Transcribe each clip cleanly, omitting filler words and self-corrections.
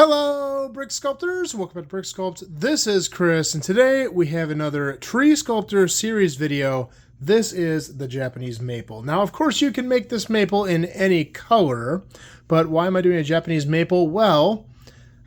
Hello, Brick Sculptors! Welcome back to Brick Sculpt. This is Chris, and today we have another Tree Sculptor series video. This is the Japanese maple. Now, of course, you can make this maple in any color, but why am I doing a Japanese maple? Well,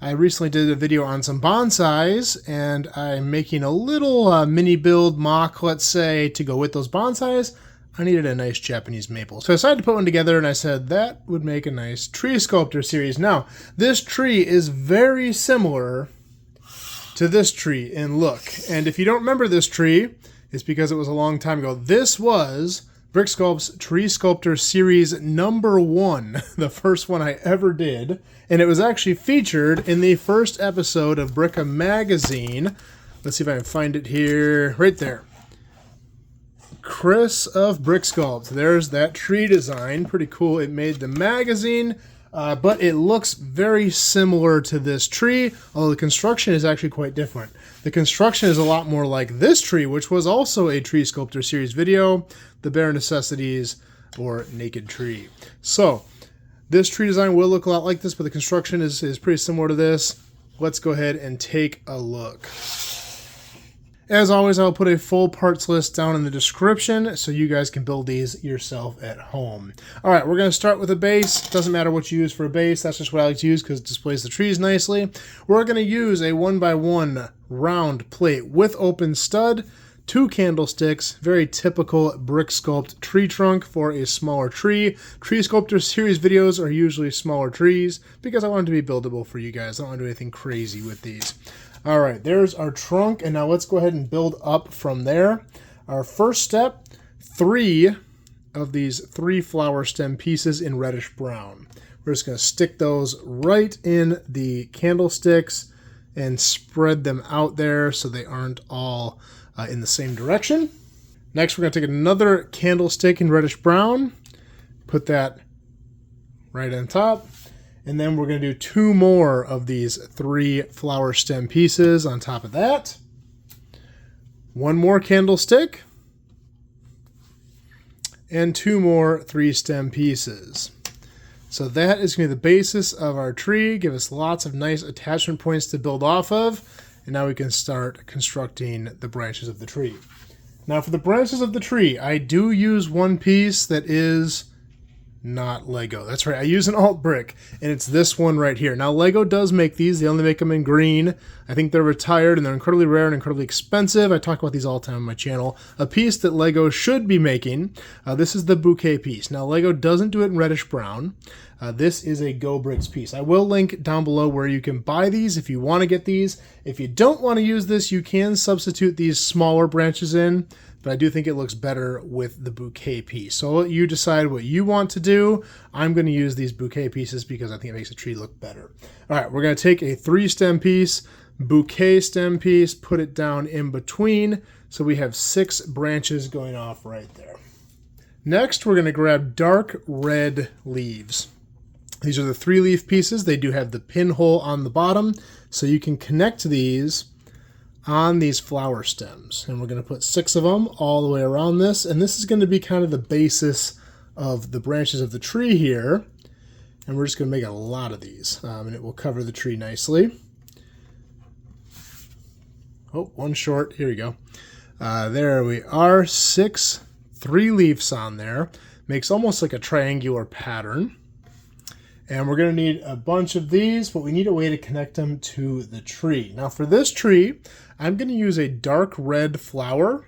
I recently did a video on some bonsais, and I'm making a little mini build mock, let's say, to go with those bonsais. I needed a nice Japanese maple. So I decided to put one together, and I said that would make a nice Tree Sculptor series. Now, this tree is very similar to this tree in look. And if you don't remember this tree, it's because it was a long time ago. This was Brick Sculpt's Tree Sculptor series number 1, the first one I ever did. And it was actually featured in the first episode of Bricka Magazine. Let's see if I can find it here. Right there. Chris of Brick Sculpt. There's that tree design. Pretty cool. It made the magazine, but it looks very similar to this tree, although the construction is actually quite different. The construction is a lot more like this tree, which was also a Tree Sculptor series video, The Bare Necessities or Naked Tree. So this tree design will look a lot like this, but the construction is pretty similar to this. Let's go ahead and take a look. As always, I'll put a full parts list down in the description so you guys can build these yourself at home. All right, we're going to start with a base. Doesn't matter what you use for a base. That's just what I like to use because it displays the trees nicely. We're going to use a 1x1 round plate with open stud, 2 candlesticks, very typical Brick Sculpt tree trunk for a smaller tree. Tree Sculptor series videos are usually smaller trees because I want them to be buildable for you guys. I don't want to do anything crazy with these. All right, there's our trunk, and now let's go ahead and build up from there. Our first step, 3 of these 3 flower stem pieces in reddish brown. We're just going to stick those right in the candlesticks and spread them out there so they aren't all in the same direction. Next, we're going to take another candlestick in reddish brown, put that right on top. And then we're going to do 2 more of these 3 flower stem pieces on top of that. 1 more candlestick. And 2 more 3 stem pieces. So that is going to be the basis of our tree. Give us lots of nice attachment points to build off of. And now we can start constructing the branches of the tree. Now for the branches of the tree, I do use one piece that is not Lego. That's right. I use an alt brick, and it's this one right here. Now, Lego does make these. They only make them in green. I think they're retired, and they're incredibly rare and incredibly expensive. I talk about these all the time on my channel. A piece that Lego should be making. This is the bouquet piece. Now, Lego doesn't do it in reddish brown. This is a Gobricks piece. I will link down below where you can buy these if you want to get these. If you don't want to use this, you can substitute these smaller branches in. But I do think it looks better with the bouquet piece. So you decide what you want to do. I'm going to use these bouquet pieces because I think it makes the tree look better. All right, we're going to take a 3 stem piece, bouquet stem piece, put it down in between. So we have 6 branches going off right there. Next, we're going to grab dark red leaves. These are the 3-leaf pieces. They do have the pinhole on the bottom. So you can connect these on these flower stems, and we're going to put 6 of them all the way around this, and this is going to be kind of the basis of the branches of the tree here, and we're just going to make a lot of these, and it will cover the tree nicely. Oh, one short. Here we go. There we are. 6 3-leaves on there. Makes almost like a triangular pattern. And we're going to need a bunch of these, but we need a way to connect them to the tree. Now for this tree, I'm going to use a dark red flower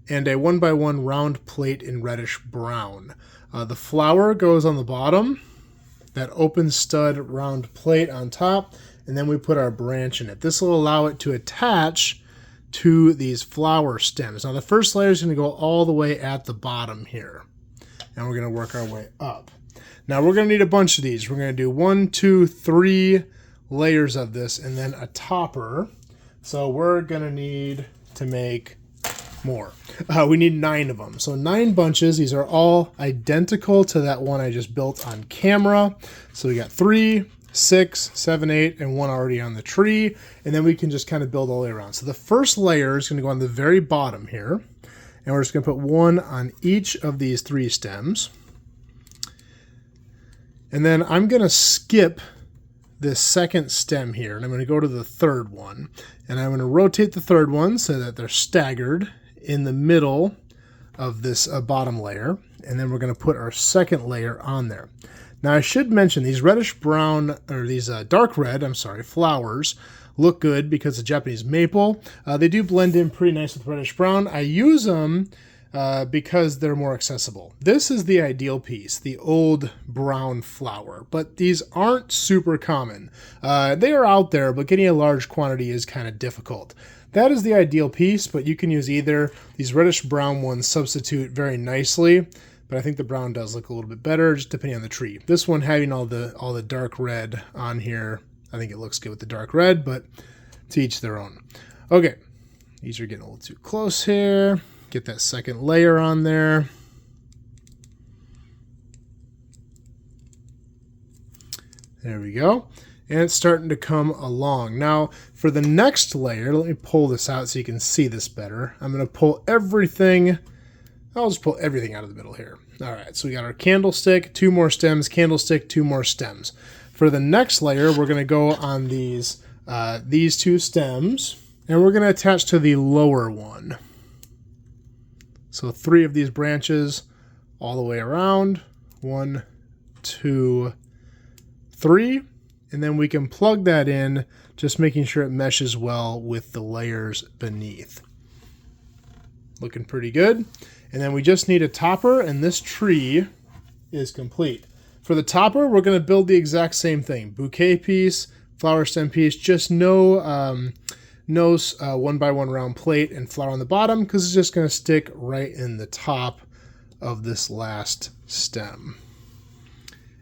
and a 1x1 round plate in reddish brown. The flower goes on the bottom, that open stud round plate on top, and then we put our branch in it. This will allow it to attach to these flower stems. Now the first layer is going to go all the way at the bottom here, and we're going to work our way up. Now we're going to need a bunch of these. We're going to do 1, 2, 3 layers of this and then a topper. So we're going to need to make more. We need 9 of them. So 9 bunches. These are all identical to that one I just built on camera. So we got 3, 6, 7, 8, and 1 already on the tree. And then we can just kind of build all the way around. So the first layer is going to go on the very bottom here. And we're just going to put 1 on each of these 3 stems. And then I'm going to skip this second stem here, and I'm going to go to the third one, and I'm going to rotate the third one so that they're staggered in the middle of this bottom layer, and then we're going to put our second layer on there. Now I should mention these reddish brown, or these dark red, I'm sorry, flowers look good because of Japanese maple. They do blend in pretty nice with reddish brown. I use them because they're more accessible. This is the ideal piece, the old brown flower, but these aren't super common. They are out there, but getting a large quantity is kind of difficult. That is the ideal piece, but you can use either. These reddish brown ones substitute very nicely, but I think the brown does look a little bit better, just depending on the tree. This one having all the dark red on here, I think it looks good with the dark red, but to each their own. Okay, these are getting a little too close here. Get that second layer on there. There we go. And it's starting to come along. Now, for the next layer, let me pull this out so you can see this better. I'm going to pull everything. I'll just pull everything out of the middle here. All right, so we got our candlestick, 2 more stems, candlestick, 2 more stems. For the next layer, we're going to go on these 2 stems, and we're going to attach to the lower one. So 3 of these branches all the way around. 1, 2, 3. And then we can plug that in, just making sure it meshes well with the layers beneath. Looking pretty good. And then we just need a topper, and this tree is complete. For the topper, we're going to build the exact same thing. Bouquet piece, flower stem piece, just no 1x1 round plate and flower on the bottom, because it's just going to stick right in the top of this last stem.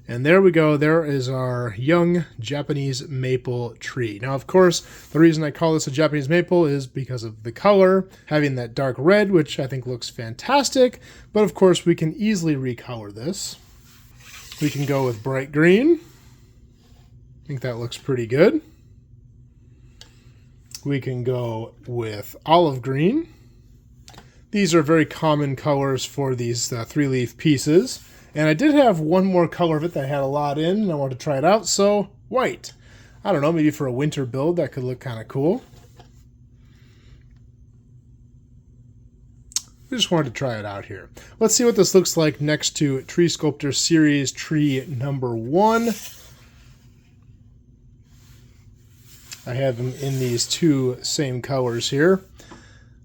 And there we go. There is our young Japanese maple tree. Now, of course, the reason I call this a Japanese maple is because of the color, having that dark red, which I think looks fantastic. But of course, we can easily recolor this. We can go with bright green. I think that looks pretty good. We can go with olive green. These are very common colors for these 3-leaf pieces. And I did have one more color of it that I had a lot in, and I wanted to try it out, so white. I don't know, maybe for a winter build that could look kind of cool. I just wanted to try it out here. Let's see what this looks like next to Tree Sculptor Series Tree number 1. I have them in these 2 same colors here.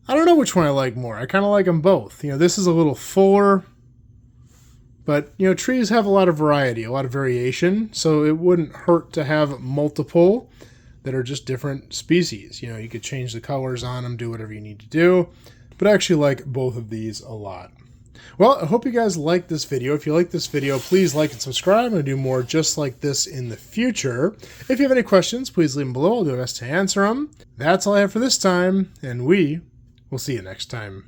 I don't know which one I like more. I kind of like them both. You know, this is a little fuller. But, you know, trees have a lot of variety, a lot of variation, so it wouldn't hurt to have multiple that are just different species. You know, you could change the colors on them, do whatever you need to do, but I actually like both of these a lot. Well, I hope you guys liked this video. If you like this video, please like and subscribe. I'm going to do more just like this in the future. If you have any questions, please leave them below. I'll do my best to answer them. That's all I have for this time, and we will see you next time.